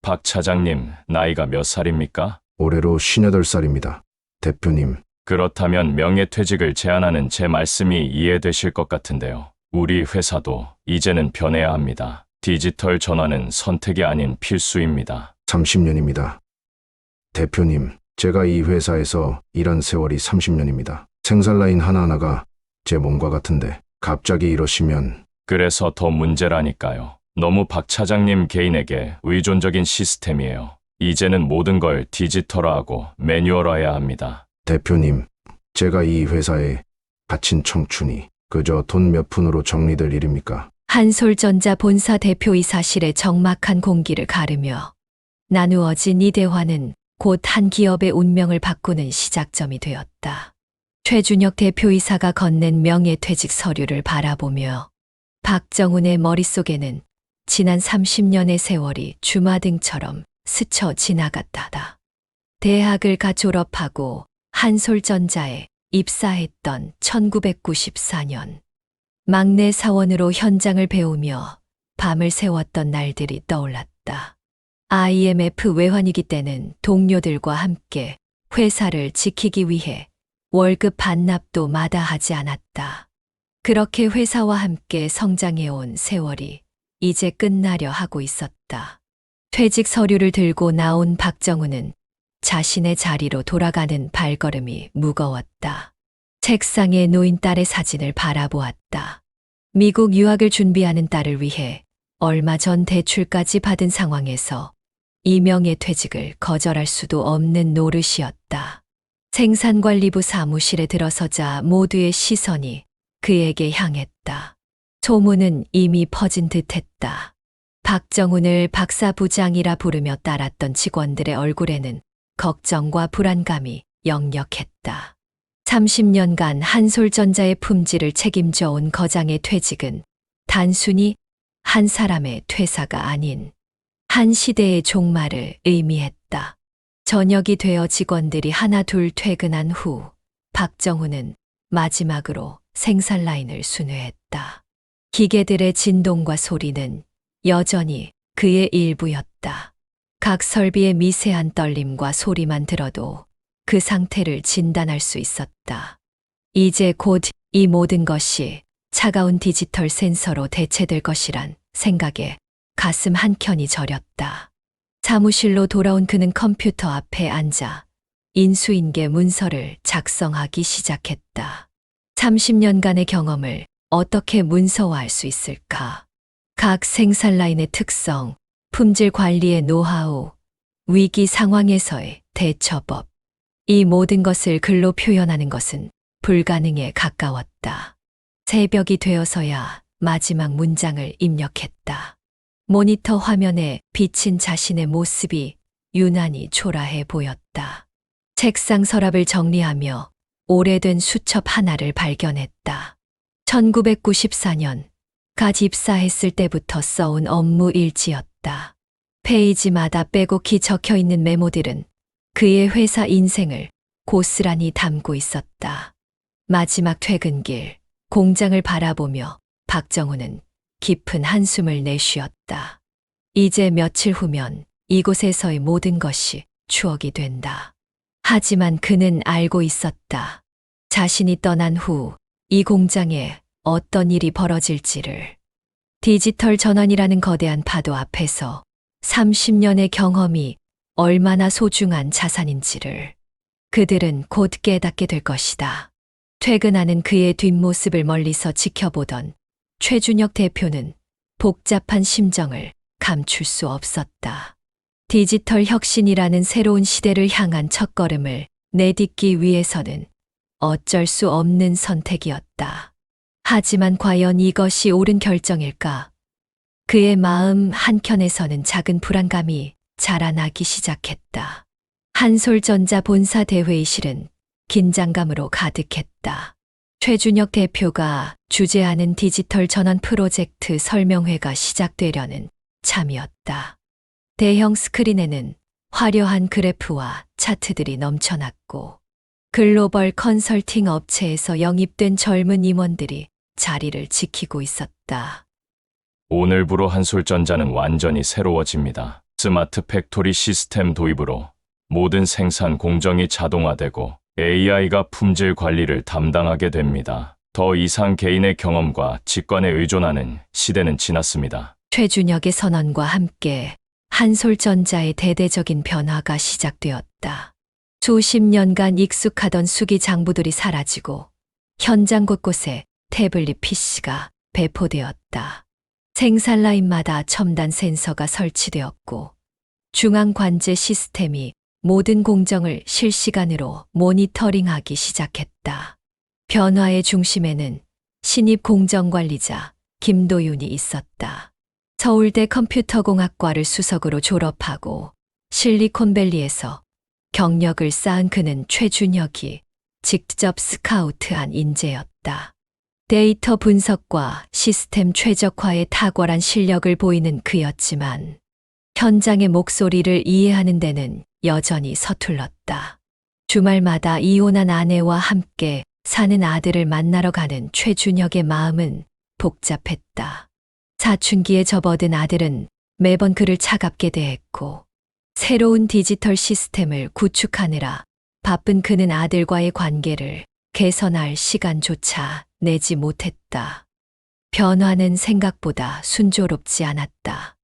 박 차장님, 나이가 몇 살입니까? 올해로 58살입니다. 대표님, 그렇다면 명예퇴직을 제안하는 제 말씀이 이해되실 것 같은데요. 우리 회사도 이제는 변해야 합니다. 디지털 전환은 선택이 아닌 필수입니다. 30년입니다. 대표님, 제가 이 회사에서 일한 세월이 30년입니다. 생산 라인 하나하나가 제 몸과 같은데 갑자기 이러시면 그래서 더 문제라니까요. 너무 박 차장님 개인에게 의존적인 시스템이에요. 이제는 모든 걸 디지털화하고 매뉴얼화해야 합니다. 대표님, 제가 이 회사에 바친 청춘이 그저 돈 몇 푼으로 정리될 일입니까? 한솔전자 본사 대표이사실의 적막한 공기를 가르며 나누어진 이 대화는 곧 한 기업의 운명을 바꾸는 시작점이 되었다. 최준혁 대표이사가 건넨 명예퇴직 서류를 바라보며 박정훈의 머릿속에는 지난 30년의 세월이 주마등처럼 스쳐 지나갔다. 대학을 갓 졸업하고 한솔전자에 입사했던 1994년. 막내 사원으로 현장을 배우며 밤을 새웠던 날들이 떠올랐다. IMF 외환위기 때는 동료들과 함께 회사를 지키기 위해 월급 반납도 마다하지 않았다. 그렇게 회사와 함께 성장해온 세월이 이제 끝나려 하고 있었다. 퇴직 서류를 들고 나온 박정훈은 자신의 자리로 돌아가는 발걸음이 무거웠다. 책상에 놓인 딸의 사진을 바라보았다. 미국 유학을 준비하는 딸을 위해 얼마 전 대출까지 받은 상황에서 이명의 퇴직을 거절할 수도 없는 노릇이었다. 생산관리부 사무실에 들어서자 모두의 시선이 그에게 향했다. 소문은 이미 퍼진 듯했다. 박정훈을 박사부장이라 부르며 따랐던 직원들의 얼굴에는 걱정과 불안감이 역력했다. 30년간 한솔전자의 품질을 책임져 온 거장의 퇴직은 단순히 한 사람의 퇴사가 아닌 한 시대의 종말을 의미했다. 저녁이 되어 직원들이 하나 둘 퇴근한 후 박정훈은 마지막으로 생산 라인을 순회했다. 기계들의 진동과 소리는 여전히 그의 일부였다. 각 설비의 미세한 떨림과 소리만 들어도 그 상태를 진단할 수 있었다. 이제 곧 이 모든 것이 차가운 디지털 센서로 대체될 것이란 생각에 가슴 한켠이 저렸다. 사무실로 돌아온 그는 컴퓨터 앞에 앉아 인수인계 문서를 작성하기 시작했다. 30년간의 경험을 어떻게 문서화할 수 있을까? 각 생산 라인의 특성, 품질 관리의 노하우, 위기 상황에서의 대처법. 이 모든 것을 글로 표현하는 것은 불가능에 가까웠다. 새벽이 되어서야 마지막 문장을 입력했다. 모니터 화면에 비친 자신의 모습이 유난히 초라해 보였다. 책상 서랍을 정리하며 오래된 수첩 하나를 발견했다. 1994년 갓 입사했을 때부터 써온 업무 일지였다. 페이지마다 빼곡히 적혀 있는 메모들은 그의 회사 인생을 고스란히 담고 있었다. 마지막 퇴근길, 공장을 바라보며 박정훈은 깊은 한숨을 내쉬었다. 이제 며칠 후면 이곳에서의 모든 것이 추억이 된다. 하지만 그는 알고 있었다. 자신이 떠난 후 이 공장에 어떤 일이 벌어질지를. 디지털 전환이라는 거대한 파도 앞에서 30년의 경험이 얼마나 소중한 자산인지를 그들은 곧 깨닫게 될 것이다. 퇴근하는 그의 뒷모습을 멀리서 지켜보던 최준혁 대표는 복잡한 심정을 감출 수 없었다. 디지털 혁신이라는 새로운 시대를 향한 첫걸음을 내딛기 위해서는 어쩔 수 없는 선택이었다. 하지만 과연 이것이 옳은 결정일까? 그의 마음 한켠에서는 작은 불안감이 자라나기 시작했다. 한솔전자 본사 대회의실은 긴장감으로 가득했다. 최준혁 대표가 주재하는 디지털 전환 프로젝트 설명회가 시작되려는 참이었다. 대형 스크린에는 화려한 그래프와 차트들이 넘쳐났고 글로벌 컨설팅 업체에서 영입된 젊은 임원들이 자리를 지키고 있었다. 오늘부로 한솔전자는 완전히 새로워집니다. 스마트 팩토리 시스템 도입으로 모든 생산 공정이 자동화되고 AI가 품질 관리를 담당하게 됩니다. 더 이상 개인의 경험과 직관에 의존하는 시대는 지났습니다. 최준혁의 선언과 함께 한솔전자의 대대적인 변화가 시작되었다. 수십 년간 익숙하던 수기 장부들이 사라지고 현장 곳곳에 태블릿 PC가 배포되었다. 생산 라인마다 첨단 센서가 설치되었고 중앙 관제 시스템이 모든 공정을 실시간으로 모니터링하기 시작했다. 변화의 중심에는 신입 공정관리자 김도윤이 있었다. 서울대 컴퓨터공학과를 수석으로 졸업하고 실리콘밸리에서 경력을 쌓은 그는 최준혁이 직접 스카우트한 인재였다. 데이터 분석과 시스템 최적화에 탁월한 실력을 보이는 그였지만 현장의 목소리를 이해하는 데는 여전히 서툴렀다. 주말마다 이혼한 아내와 함께 사는 아들을 만나러 가는 최준혁의 마음은 복잡했다. 사춘기에 접어든 아들은 매번 그를 차갑게 대했고 새로운 디지털 시스템을 구축하느라 바쁜 그는 아들과의 관계를 개선할 시간조차 내지 못했다. 변화는 생각보다 순조롭지 않았다.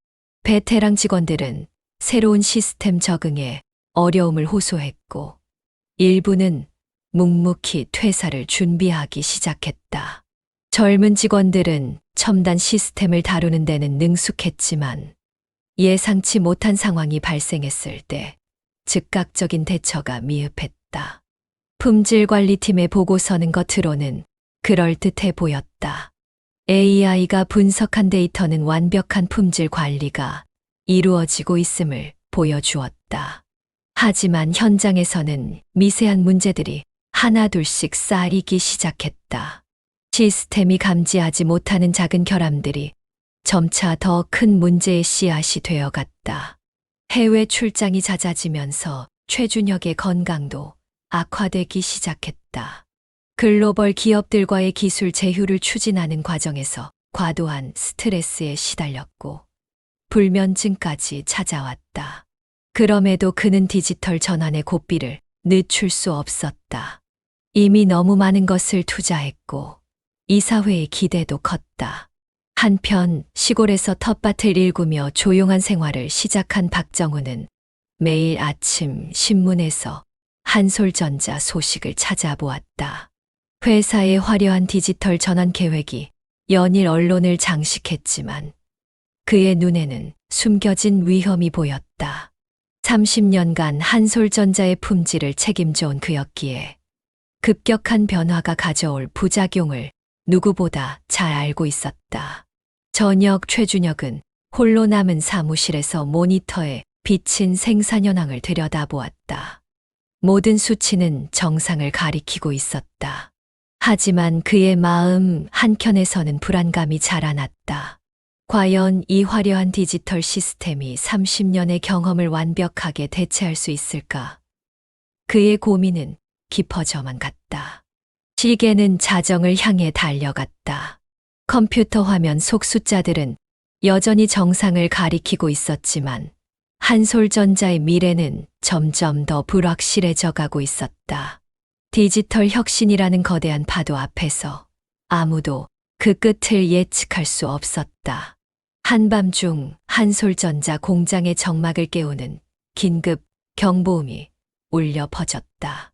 베테랑 직원들은 새로운 시스템 적응에 어려움을 호소했고 일부는 묵묵히 퇴사를 준비하기 시작했다. 젊은 직원들은 첨단 시스템을 다루는 데는 능숙했지만 예상치 못한 상황이 발생했을 때 즉각적인 대처가 미흡했다. 품질관리팀의 보고서는 겉으로는 그럴듯해 보였다. AI가 분석한 데이터는 완벽한 품질 관리가 이루어지고 있음을 보여주었다. 하지만 현장에서는 미세한 문제들이 하나둘씩 쌓이기 시작했다. 시스템이 감지하지 못하는 작은 결함들이 점차 더 큰 문제의 씨앗이 되어갔다. 해외 출장이 잦아지면서 최준혁의 건강도 악화되기 시작했다. 글로벌 기업들과의 기술 제휴를 추진하는 과정에서 과도한 스트레스에 시달렸고 불면증까지 찾아왔다. 그럼에도 그는 디지털 전환의 고삐를 늦출 수 없었다. 이미 너무 많은 것을 투자했고 이사회의 기대도 컸다. 한편 시골에서 텃밭을 일구며 조용한 생활을 시작한 박정우는 매일 아침 신문에서 한솔전자 소식을 찾아보았다. 회사의 화려한 디지털 전환 계획이 연일 언론을 장식했지만 그의 눈에는 숨겨진 위험이 보였다. 30년간 한솔전자의 품질을 책임져온 그였기에 급격한 변화가 가져올 부작용을 누구보다 잘 알고 있었다. 저녁 최준혁은 홀로 남은 사무실에서 모니터에 비친 생산 현황을 들여다보았다. 모든 수치는 정상을 가리키고 있었다. 하지만 그의 마음 한켠에서는 불안감이 자라났다. 과연 이 화려한 디지털 시스템이 30년의 경험을 완벽하게 대체할 수 있을까? 그의 고민은 깊어져만 갔다. 시계는 자정을 향해 달려갔다. 컴퓨터 화면 속 숫자들은 여전히 정상을 가리키고 있었지만 한솔전자의 미래는 점점 더 불확실해져 가고 있었다. 디지털 혁신이라는 거대한 파도 앞에서 아무도 그 끝을 예측할 수 없었다. 한밤중 한솔전자 공장의 정막을 깨우는 긴급 경보음이 울려 퍼졌다.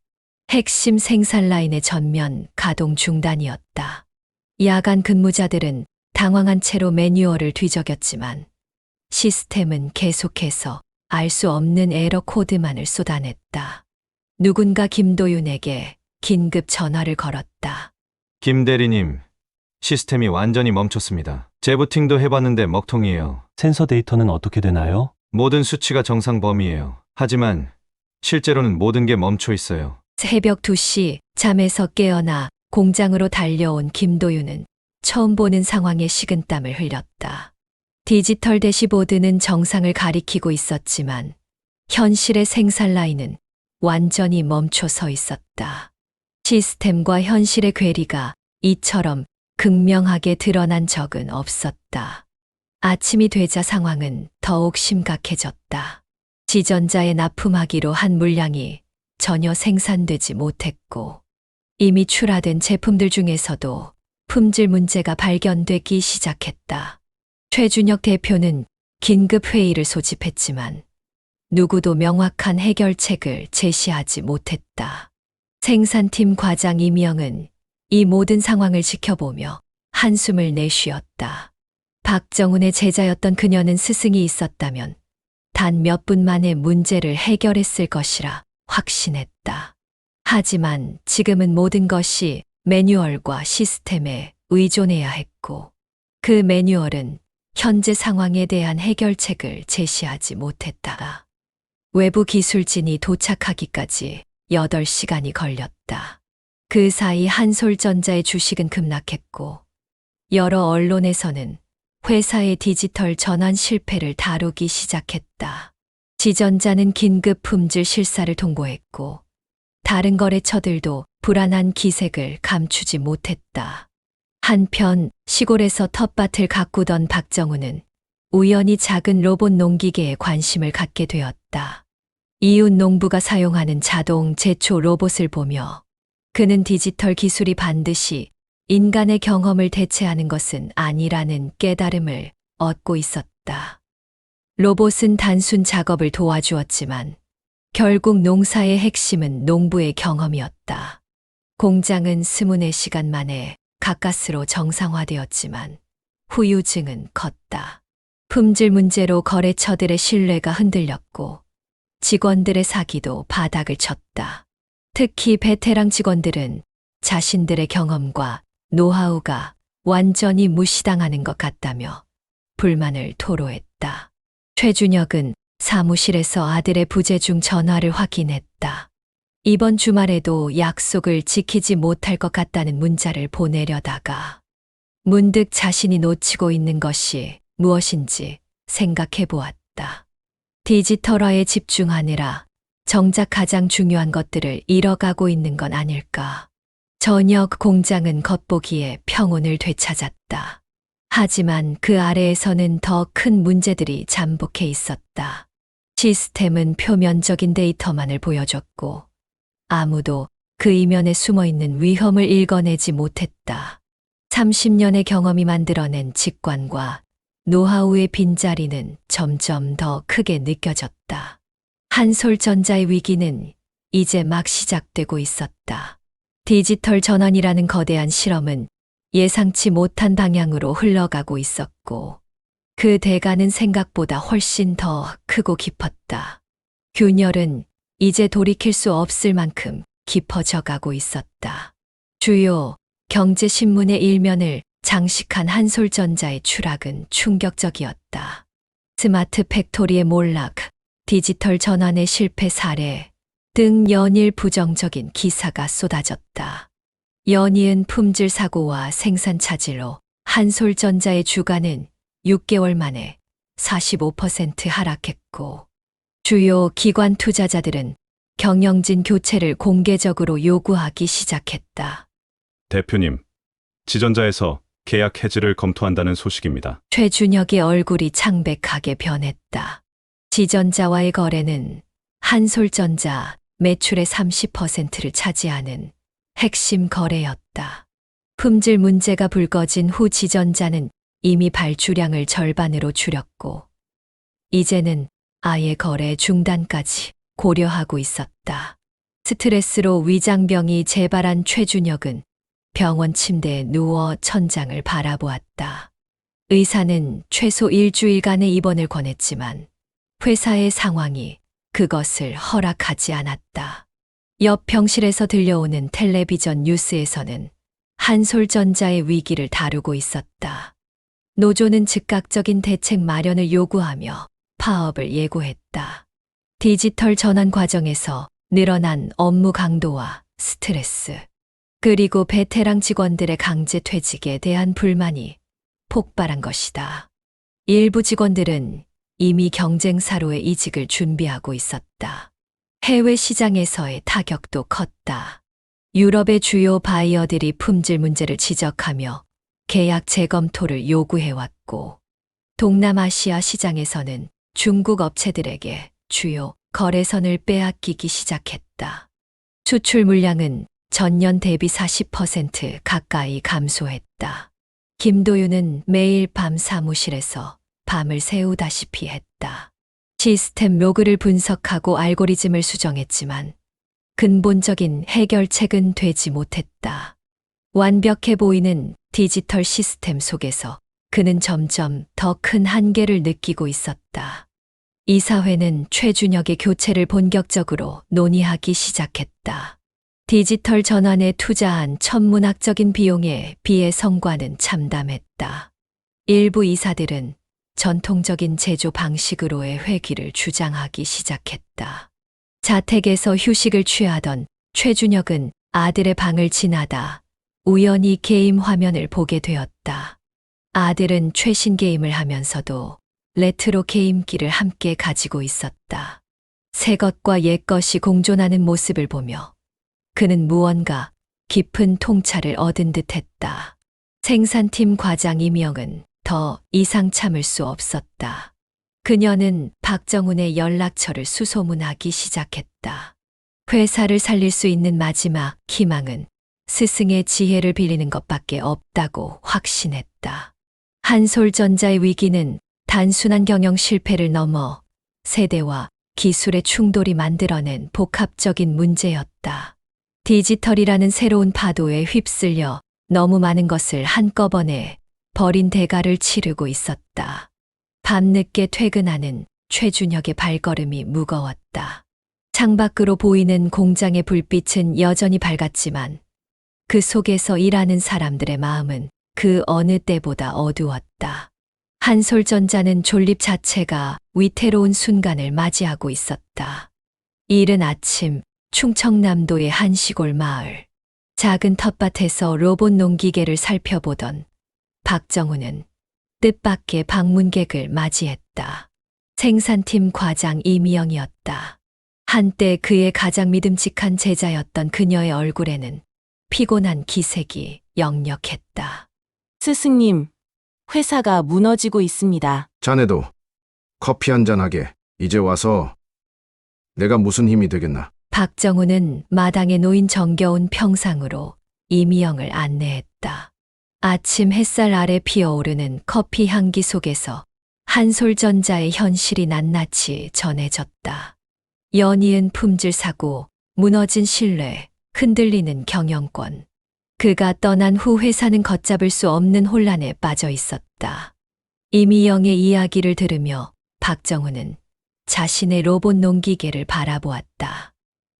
핵심 생산 라인의 전면 가동 중단이었다. 야간 근무자들은 당황한 채로 매뉴얼을 뒤적였지만 시스템은 계속해서 알 수 없는 에러 코드만을 쏟아냈다. 누군가 김도윤에게 긴급 전화를 걸었다. 김 대리님, 시스템이 완전히 멈췄습니다. 재부팅도 해봤는데 먹통이에요. 센서 데이터는 어떻게 되나요? 모든 수치가 정상 범위예요. 하지만 실제로는 모든 게 멈춰 있어요. 새벽 2시 잠에서 깨어나 공장으로 달려온 김도윤은 처음 보는 상황에 식은땀을 흘렸다. 디지털 대시보드는 정상을 가리키고 있었지만 현실의 생산 라인은 완전히 멈춰 서 있었다. 시스템과 현실의 괴리가 이처럼 극명하게 드러난 적은 없었다. 아침이 되자 상황은 더욱 심각해졌다. 지전자에 납품하기로 한 물량이 전혀 생산되지 못했고, 이미 출하된 제품들 중에서도 품질 문제가 발견되기 시작했다. 최준혁 대표는 긴급 회의를 소집했지만 누구도 명확한 해결책을 제시하지 못했다. 생산팀 과장 이명은 이 모든 상황을 지켜보며 한숨을 내쉬었다. 박정훈의 제자였던 그녀는 스승이 있었다면 단 몇 분 만에 문제를 해결했을 것이라 확신했다. 하지만 지금은 모든 것이 매뉴얼과 시스템에 의존해야 했고, 그 매뉴얼은 현재 상황에 대한 해결책을 제시하지 못했다. 외부 기술진이 도착하기까지 8시간이 걸렸다. 그 사이 한솔전자의 주식은 급락했고, 여러 언론에서는 회사의 디지털 전환 실패를 다루기 시작했다. 지전자는 긴급 품질 실사를 통보했고, 다른 거래처들도 불안한 기색을 감추지 못했다. 한편 시골에서 텃밭을 가꾸던 박정우는 우연히 작은 로봇 농기계에 관심을 갖게 되었다. 이웃 농부가 사용하는 자동 제초 로봇을 보며 그는 디지털 기술이 반드시 인간의 경험을 대체하는 것은 아니라는 깨달음을 얻고 있었다. 로봇은 단순 작업을 도와주었지만 결국 농사의 핵심은 농부의 경험이었다. 공장은 24시간 만에 가까스로 정상화되었지만 후유증은 컸다. 품질 문제로 거래처들의 신뢰가 흔들렸고 직원들의 사기도 바닥을 쳤다. 특히 베테랑 직원들은 자신들의 경험과 노하우가 완전히 무시당하는 것 같다며 불만을 토로했다. 최준혁은 사무실에서 아들의 부재중 전화를 확인했다. 이번 주말에도 약속을 지키지 못할 것 같다는 문자를 보내려다가 문득 자신이 놓치고 있는 것이 무엇인지 생각해 보았다. 디지털화에 집중하느라 정작 가장 중요한 것들을 잃어가고 있는 건 아닐까. 저녁 공장은 겉보기에 평온을 되찾았다. 하지만 그 아래에서는 더 큰 문제들이 잠복해 있었다. 시스템은 표면적인 데이터만을 보여줬고 아무도 그 이면에 숨어있는 위험을 읽어내지 못했다. 30년의 경험이 만들어낸 직관과 노하우의 빈자리는 점점 더 크게 느껴졌다. 한솔전자의 위기는 이제 막 시작되고 있었다. 디지털 전환이라는 거대한 실험은 예상치 못한 방향으로 흘러가고 있었고 그 대가는 생각보다 훨씬 더 크고 깊었다. 균열은 이제 돌이킬 수 없을 만큼 깊어져 가고 있었다. 주요 경제신문의 일면을 장식한 한솔전자의 추락은 충격적이었다. 스마트 팩토리의 몰락, 디지털 전환의 실패 사례 등 연일 부정적인 기사가 쏟아졌다. 연이은 품질 사고와 생산 차질로 한솔전자의 주가는 6개월 만에 45% 하락했고 주요 기관 투자자들은 경영진 교체를 공개적으로 요구하기 시작했다. 대표님, 지전자에서 계약 해지를 검토한다는 소식입니다. 최준혁의 얼굴이 창백하게 변했다. 지전자와의 거래는 한솔전자 매출의 30%를 차지하는 핵심 거래였다. 품질 문제가 불거진 후 지전자는 이미 발주량을 절반으로 줄였고 이제는 아예 거래 중단까지 고려하고 있었다. 스트레스로 위장병이 재발한 최준혁은 병원 침대에 누워 천장을 바라보았다. 의사는 최소 일주일간의 입원을 권했지만 회사의 상황이 그것을 허락하지 않았다. 옆 병실에서 들려오는 텔레비전 뉴스에서는 한솔전자의 위기를 다루고 있었다. 노조는 즉각적인 대책 마련을 요구하며 파업을 예고했다. 디지털 전환 과정에서 늘어난 업무 강도와 스트레스, 그리고 베테랑 직원들의 강제 퇴직에 대한 불만이 폭발한 것이다. 일부 직원들은 이미 경쟁사로의 이직을 준비하고 있었다. 해외 시장에서의 타격도 컸다. 유럽의 주요 바이어들이 품질 문제를 지적하며 계약 재검토를 요구해왔고 동남아시아 시장에서는 중국 업체들에게 주요 거래선을 빼앗기기 시작했다. 수출 물량은 전년 대비 40% 가까이 감소했다. 김도윤은 매일 밤 사무실에서 밤을 새우다시피 했다. 시스템 로그를 분석하고 알고리즘을 수정했지만 근본적인 해결책은 되지 못했다. 완벽해 보이는 디지털 시스템 속에서 그는 점점 더 큰 한계를 느끼고 있었다. 이사회는 최준혁의 교체를 본격적으로 논의하기 시작했다. 디지털 전환에 투자한 천문학적인 비용에 비해 성과는 참담했다. 일부 이사들은 전통적인 제조 방식으로의 회귀를 주장하기 시작했다. 자택에서 휴식을 취하던 최준혁은 아들의 방을 지나다 우연히 게임 화면을 보게 되었다. 아들은 최신 게임을 하면서도 레트로 게임기를 함께 가지고 있었다. 새 것과 옛 것이 공존하는 모습을 보며 그는 무언가 깊은 통찰을 얻은 듯했다. 생산팀 과장 이명은 더 이상 참을 수 없었다. 그녀는 박정훈의 연락처를 수소문하기 시작했다. 회사를 살릴 수 있는 마지막 희망은 스승의 지혜를 빌리는 것밖에 없다고 확신했다. 한솔전자의 위기는 단순한 경영 실패를 넘어 세대와 기술의 충돌이 만들어낸 복합적인 문제였다. 디지털이라는 새로운 파도에 휩쓸려 너무 많은 것을 한꺼번에 버린 대가를 치르고 있었다. 밤늦게 퇴근하는 최준혁의 발걸음이 무거웠다. 창밖으로 보이는 공장의 불빛은 여전히 밝았지만 그 속에서 일하는 사람들의 마음은 그 어느 때보다 어두웠다. 한솔전자는 존립 자체가 위태로운 순간을 맞이하고 있었다. 이른 아침 충청남도의 한 시골 마을. 작은 텃밭에서 로봇 농기계를 살펴보던 박정훈은 뜻밖의 방문객을 맞이했다. 생산팀 과장 이미영이었다. 한때 그의 가장 믿음직한 제자였던 그녀의 얼굴에는 피곤한 기색이 역력했다. 스승님, 회사가 무너지고 있습니다. 자네도 커피 한잔 하게. 이제 와서 내가 무슨 힘이 되겠나. 박정훈은 마당에 놓인 정겨운 평상으로 이미영을 안내했다. 아침 햇살 아래 피어오르는 커피 향기 속에서 한솔전자의 현실이 낱낱이 전해졌다. 연이은 품질 사고, 무너진 신뢰, 흔들리는 경영권. 그가 떠난 후 회사는 걷잡을 수 없는 혼란에 빠져 있었다. 이미영의 이야기를 들으며 박정훈은 자신의 로봇 농기계를 바라보았다.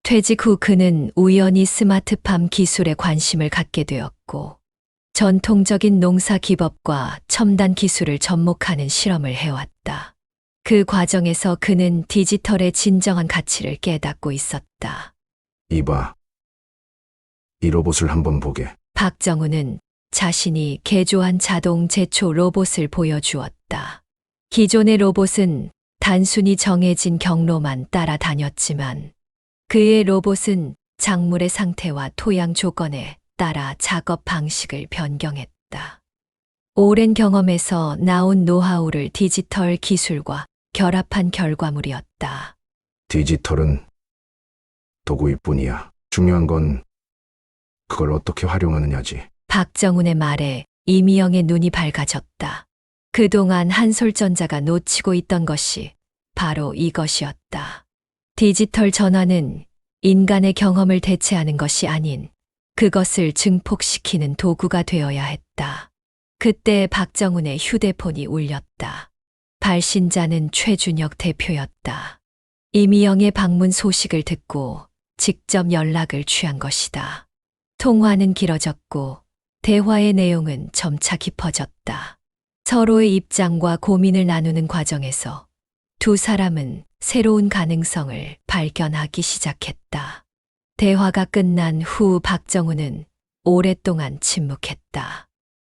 퇴직 후 그는 우연히 스마트팜 기술에 관심을 갖게 되었고 전통적인 농사 기법과 첨단 기술을 접목하는 실험을 해왔다. 그 과정에서 그는 디지털의 진정한 가치를 깨닫고 있었다. 이봐. 이 로봇을 한번 보게. 박정훈은 자신이 개조한 자동 제초 로봇을 보여주었다. 기존의 로봇은 단순히 정해진 경로만 따라다녔지만 그의 로봇은 작물의 상태와 토양 조건에 따라 작업 방식을 변경했다. 오랜 경험에서 나온 노하우를 디지털 기술과 결합한 결과물이었다. 디지털은 도구일 뿐이야. 중요한 건 그걸 어떻게 활용하느냐지. 박정훈의 말에 이미영의 눈이 밝아졌다. 그동안 한솔전자가 놓치고 있던 것이 바로 이것이었다. 디지털 전환은 인간의 경험을 대체하는 것이 아닌 그것을 증폭시키는 도구가 되어야 했다. 그때 박정훈의 휴대폰이 울렸다. 발신자는 최준혁 대표였다. 이미영의 방문 소식을 듣고 직접 연락을 취한 것이다. 통화는 길어졌고 대화의 내용은 점차 깊어졌다. 서로의 입장과 고민을 나누는 과정에서 두 사람은 새로운 가능성을 발견하기 시작했다. 대화가 끝난 후 박정훈은 오랫동안 침묵했다.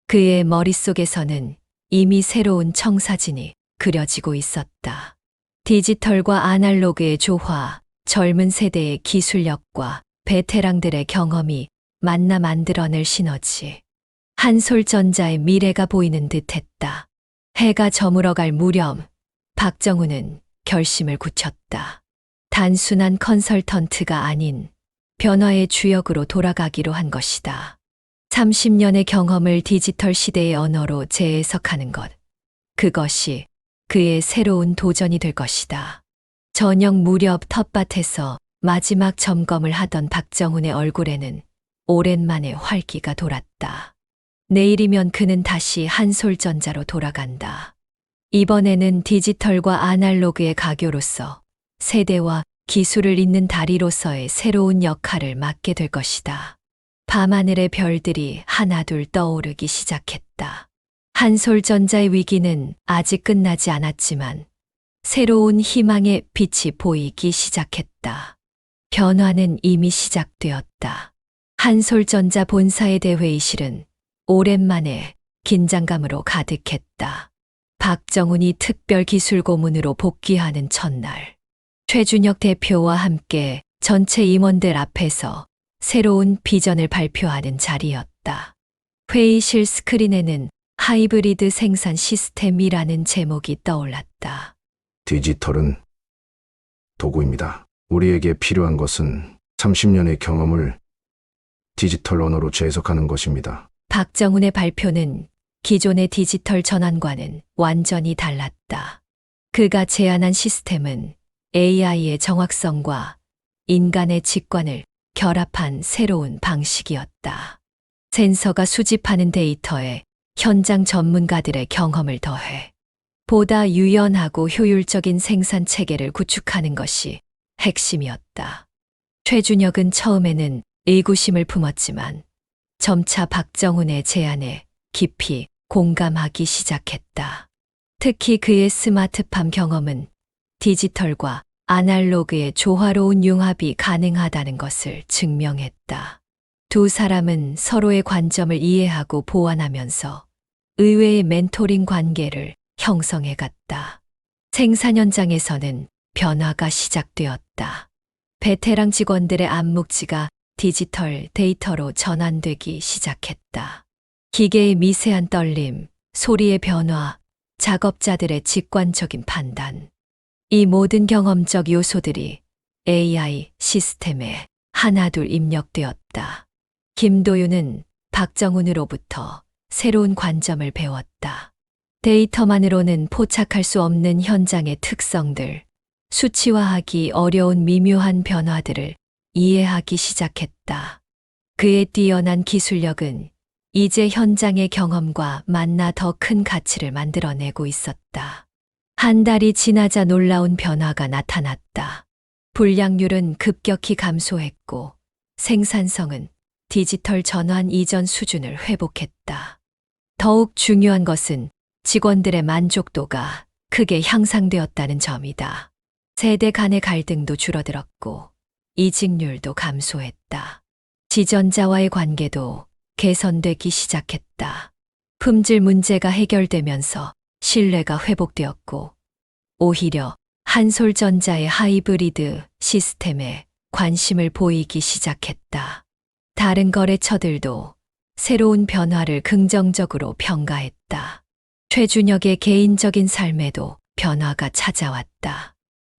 그의 머릿속에서는 이미 새로운 청사진이 그려지고 있었다. 디지털과 아날로그의 조화, 젊은 세대의 기술력과 베테랑들의 경험이 만나 만들어낼 시너지. 한솔전자의 미래가 보이는 듯했다. 해가 저물어갈 무렵 박정훈은 결심을 굳혔다. 단순한 컨설턴트가 아닌 변화의 주역으로 돌아가기로 한 것이다. 30년의 경험을 디지털 시대의 언어로 재해석하는 것. 그것이 그의 새로운 도전이 될 것이다. 저녁 무렵 텃밭에서 마지막 점검을 하던 박정훈의 얼굴에는 오랜만에 활기가 돌았다. 내일이면 그는 다시 한솔전자로 돌아간다. 이번에는 디지털과 아날로그의 가교로서 세대와 기술을 잇는 다리로서의 새로운 역할을 맡게 될 것이다. 밤하늘의 별들이 하나둘 떠오르기 시작했다. 한솔전자의 위기는 아직 끝나지 않았지만 새로운 희망의 빛이 보이기 시작했다. 변화는 이미 시작되었다. 한솔전자 본사의 대회의실은 오랜만에 긴장감으로 가득했다. 박정훈이 특별 기술 고문으로 복귀하는 첫날, 최준혁 대표와 함께 전체 임원들 앞에서 새로운 비전을 발표하는 자리였다. 회의실 스크린에는 하이브리드 생산 시스템이라는 제목이 떠올랐다. 디지털은 도구입니다. 우리에게 필요한 것은 30년의 경험을 디지털 언어로 재해석하는 것입니다. 박정훈의 발표는 기존의 디지털 전환과는 완전히 달랐다. 그가 제안한 시스템은 AI의 정확성과 인간의 직관을 결합한 새로운 방식이었다. 센서가 수집하는 데이터에 현장 전문가들의 경험을 더해 보다 유연하고 효율적인 생산 체계를 구축하는 것이 핵심이었다. 최준혁은 처음에는 의구심을 품었지만 점차 박정훈의 제안에 깊이 공감하기 시작했다. 특히 그의 스마트팜 경험은 디지털과 아날로그의 조화로운 융합이 가능하다는 것을 증명했다. 두 사람은 서로의 관점을 이해하고 보완하면서 의외의 멘토링 관계를 형성해 갔다. 생산 현장에서는 변화가 시작되었다. 베테랑 직원들의 암묵지가 디지털 데이터로 전환되기 시작했다. 기계의 미세한 떨림, 소리의 변화, 작업자들의 직관적인 판단. 이 모든 경험적 요소들이 AI 시스템에 하나둘 입력되었다. 김도윤은 박정훈으로부터 새로운 관점을 배웠다. 데이터만으로는 포착할 수 없는 현장의 특성들, 수치화하기 어려운 미묘한 변화들을 이해하기 시작했다. 그의 뛰어난 기술력은 이제 현장의 경험과 만나 더 큰 가치를 만들어내고 있었다. 한 달이 지나자 놀라운 변화가 나타났다. 불량률은 급격히 감소했고 생산성은 디지털 전환 이전 수준을 회복했다. 더욱 중요한 것은 직원들의 만족도가 크게 향상되었다는 점이다. 세대 간의 갈등도 줄어들었고 이직률도 감소했다. 지전자와의 관계도 개선되기 시작했다. 품질 문제가 해결되면서 신뢰가 회복되었고 오히려 한솔전자의 하이브리드 시스템에 관심을 보이기 시작했다. 다른 거래처들도 새로운 변화를 긍정적으로 평가했다. 최준혁의 개인적인 삶에도 변화가 찾아왔다.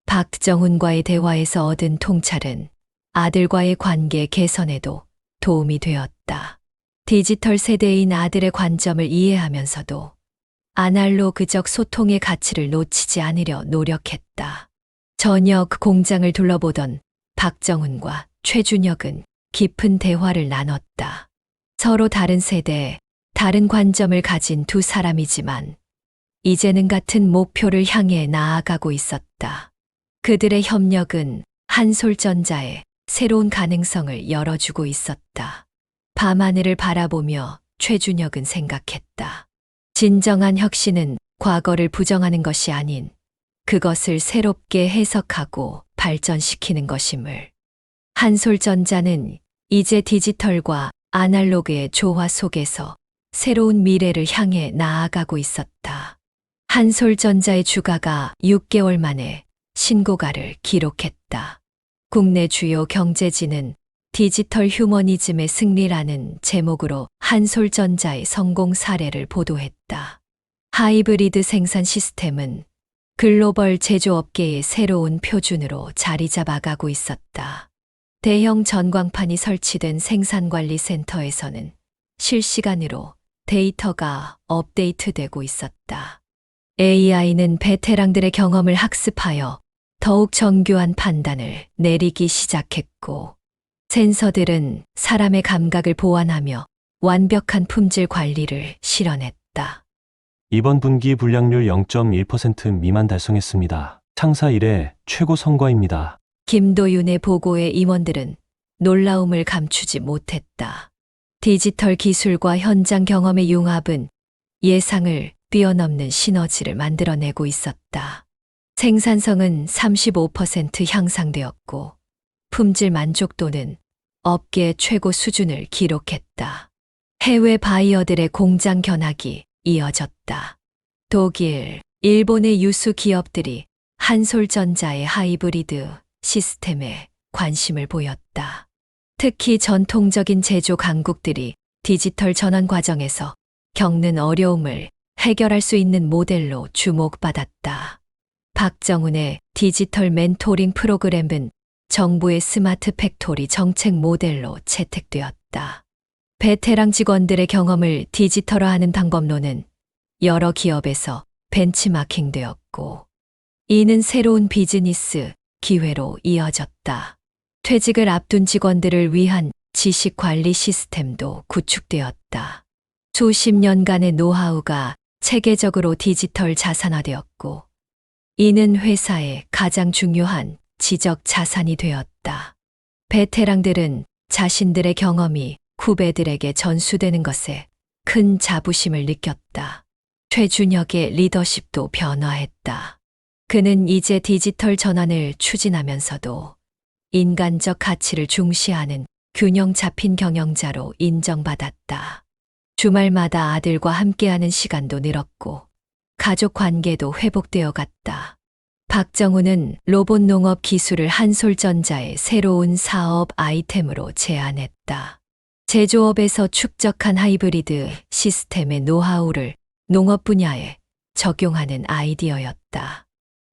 박정훈과의 대화에서 얻은 통찰은 아들과의 관계 개선에도 도움이 되었다. 디지털 세대인 아들의 관점을 이해하면서도 아날로그적 소통의 가치를 놓치지 않으려 노력했다. 저녁 공장을 둘러보던 박정훈과 최준혁은 깊은 대화를 나눴다. 서로 다른 세대, 다른 관점을 가진 두 사람이지만 이제는 같은 목표를 향해 나아가고 있었다. 그들의 협력은 한솔전자의 새로운 가능성을 열어주고 있었다. 밤하늘을 바라보며 최준혁은 생각했다. 진정한 혁신은 과거를 부정하는 것이 아닌 그것을 새롭게 해석하고 발전시키는 것임을. 한솔전자는 이제 디지털과 아날로그의 조화 속에서 새로운 미래를 향해 나아가고 있었다. 한솔전자의 주가가 6개월 만에 신고가를 기록했다. 국내 주요 경제지는 디지털 휴머니즘의 승리라는 제목으로 한솔전자의 성공 사례를 보도했다. 하이브리드 생산 시스템은 글로벌 제조업계의 새로운 표준으로 자리 잡아가고 있었다. 대형 전광판이 설치된 생산관리센터에서는 실시간으로 데이터가 업데이트되고 있었다. AI는 베테랑들의 경험을 학습하여 더욱 정교한 판단을 내리기 시작했고, 센서들은 사람의 감각을 보완하며 완벽한 품질 관리를 실현했다. 이번 분기 불량률 0.1% 미만 달성했습니다. 창사 이래 최고 성과입니다. 김도윤의 보고에 임원들은 놀라움을 감추지 못했다. 디지털 기술과 현장 경험의 융합은 예상을 뛰어넘는 시너지를 만들어내고 있었다. 생산성은 35% 향상되었고, 품질 만족도는 업계 최고 수준을 기록했다. 해외 바이어들의 공장 견학이 이어졌다. 독일, 일본의 유수 기업들이 한솔전자의 하이브리드 시스템에 관심을 보였다. 특히 전통적인 제조 강국들이 디지털 전환 과정에서 겪는 어려움을 해결할 수 있는 모델로 주목받았다. 박정훈의 디지털 멘토링 프로그램은 정부의 스마트 팩토리 정책 모델로 채택되었다. 베테랑 직원들의 경험을 디지털화하는 방법론은 여러 기업에서 벤치마킹되었고, 이는 새로운 비즈니스 기회로 이어졌다. 퇴직을 앞둔 직원들을 위한 지식 관리 시스템도 구축되었다. 수십 년간의 노하우가 체계적으로 디지털 자산화되었고, 이는 회사의 가장 중요한 지적 자산이 되었다. 베테랑들은 자신들의 경험이 후배들에게 전수되는 것에 큰 자부심을 느꼈다. 최준혁의 리더십도 변화했다. 그는 이제 디지털 전환을 추진하면서도 인간적 가치를 중시하는 균형 잡힌 경영자로 인정받았다. 주말마다 아들과 함께하는 시간도 늘었고, 가족 관계도 회복되어 갔다. 박정훈은 로봇 농업 기술을 한솔전자의 새로운 사업 아이템으로 제안했다. 제조업에서 축적한 하이브리드 시스템의 노하우를 농업 분야에 적용하는 아이디어였다.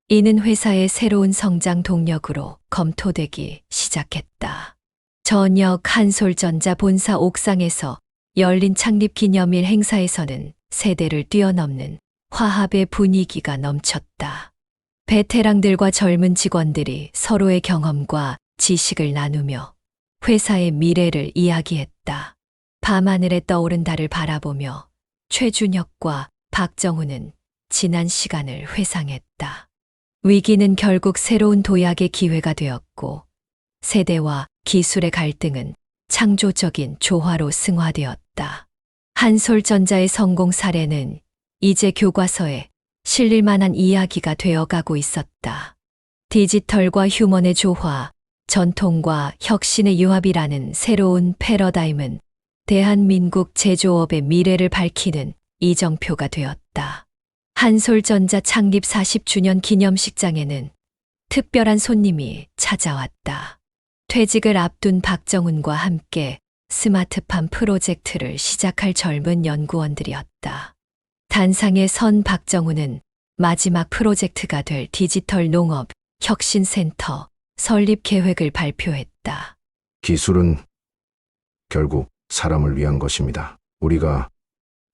이는 회사의 새로운 성장 동력으로 검토되기 시작했다. 저녁 한솔전자 본사 옥상에서 열린 창립 기념일 행사에서는 세대를 뛰어넘는 화합의 분위기가 넘쳤다. 베테랑들과 젊은 직원들이 서로의 경험과 지식을 나누며 회사의 미래를 이야기했다. 밤하늘에 떠오른 달을 바라보며 최준혁과 박정훈은 지난 시간을 회상했다. 위기는 결국 새로운 도약의 기회가 되었고, 세대와 기술의 갈등은 창조적인 조화로 승화되었다. 한솔전자의 성공 사례는 이제 교과서에 실릴 만한 이야기가 되어가고 있었다. 디지털과 휴먼의 조화, 전통과 혁신의 융합이라는 새로운 패러다임은 대한민국 제조업의 미래를 밝히는 이정표가 되었다. 한솔전자 창립 40주년 기념식장에는 특별한 손님이 찾아왔다. 퇴직을 앞둔 박정훈과 함께 스마트팜 프로젝트를 시작할 젊은 연구원들이었다. 단상에 선 박정훈은 마지막 프로젝트가 될 디지털 농업 혁신센터 설립 계획을 발표했다. 기술은 결국 사람을 위한 것입니다. 우리가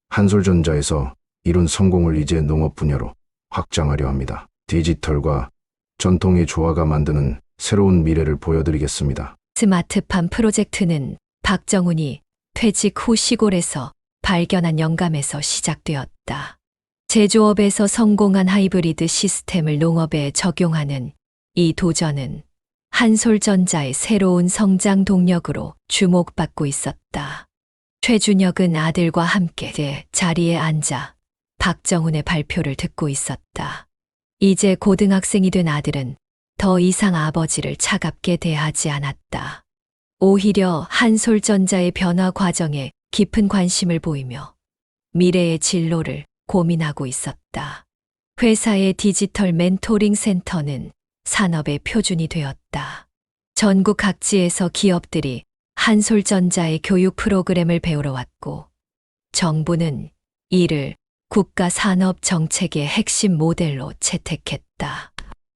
한솔전자에서 이룬 성공을 이제 농업 분야로 확장하려 합니다. 디지털과 전통의 조화가 만드는 새로운 미래를 보여드리겠습니다. 스마트팜 프로젝트는 박정훈이 퇴직 후 시골에서 발견한 영감에서 시작되었다. 제조업에서 성공한 하이브리드 시스템을 농업에 적용하는 이 도전은 한솔전자의 새로운 성장 동력으로 주목받고 있었다. 최준혁은 아들과 함께 자리에 앉아 박정훈의 발표를 듣고 있었다. 이제 고등학생이 된 아들은 더 이상 아버지를 차갑게 대하지 않았다. 오히려 한솔전자의 변화 과정에 깊은 관심을 보이며 미래의 진로를 고민하고 있었다. 회사의 디지털 멘토링 센터는 산업의 표준이 되었다. 전국 각지에서 기업들이 한솔전자의 교육 프로그램을 배우러 왔고, 정부는 이를 국가 산업 정책의 핵심 모델로 채택했다.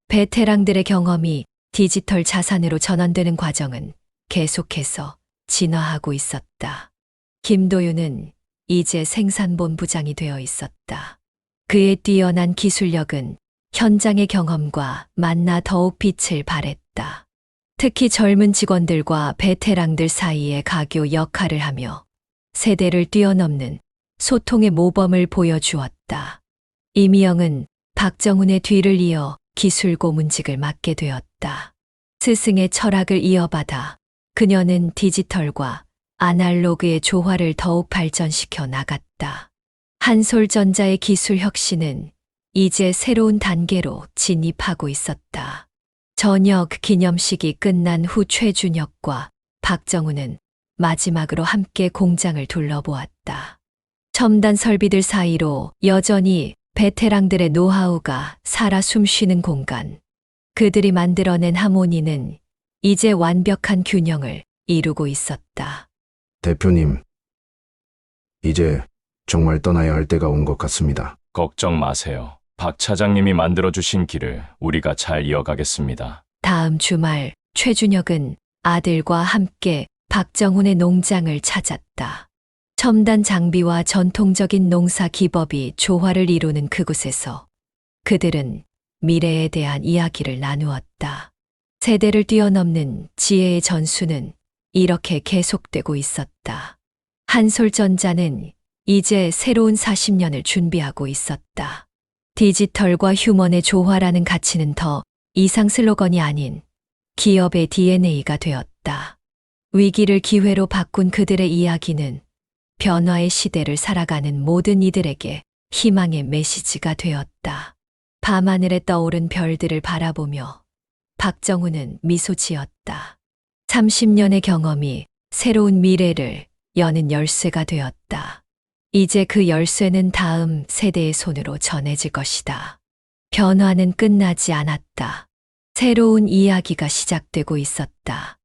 베테랑들의 경험이 디지털 자산으로 전환되는 과정은 계속해서 진화하고 있었다. 김도윤은 이제 생산본부장이 되어 있었다. 그의 뛰어난 기술력은 현장의 경험과 만나 더욱 빛을 발했다. 특히 젊은 직원들과 베테랑들 사이에 가교 역할을 하며 세대를 뛰어넘는 소통의 모범을 보여주었다. 이미영은 박정훈의 뒤를 이어 기술 고문직을 맡게 되었다. 스승의 철학을 이어받아 그녀는 디지털과 아날로그의 조화를 더욱 발전시켜 나갔다. 한솔전자의 기술 혁신은 이제 새로운 단계로 진입하고 있었다. 저녁 기념식이 끝난 후 최준혁과 박정훈은 마지막으로 함께 공장을 둘러보았다. 첨단 설비들 사이로 여전히 베테랑들의 노하우가 살아 숨쉬는 공간. 그들이 만들어낸 하모니는 이제 완벽한 균형을 이루고 있었다. 대표님, 이제 정말 떠나야 할 때가 온 것 같습니다. 걱정 마세요. 박 차장님이 만들어주신 길을 우리가 잘 이어가겠습니다. 다음 주말 최준혁은 아들과 함께 박정훈의 농장을 찾았다. 첨단 장비와 전통적인 농사 기법이 조화를 이루는 그곳에서 그들은 미래에 대한 이야기를 나누었다. 세대를 뛰어넘는 지혜의 전수는 이렇게 계속되고 있었다. 한솔전자는 이제 새로운 40년을 준비하고 있었다. 디지털과 휴먼의 조화라는 가치는 더 이상 슬로건이 아닌 기업의 DNA가 되었다. 위기를 기회로 바꾼 그들의 이야기는 변화의 시대를 살아가는 모든 이들에게 희망의 메시지가 되었다. 밤하늘에 떠오른 별들을 바라보며 박정훈은 미소 지었다. 30년의 경험이 새로운 미래를 여는 열쇠가 되었다. 이제 그 열쇠는 다음 세대의 손으로 전해질 것이다. 변화는 끝나지 않았다. 새로운 이야기가 시작되고 있었다.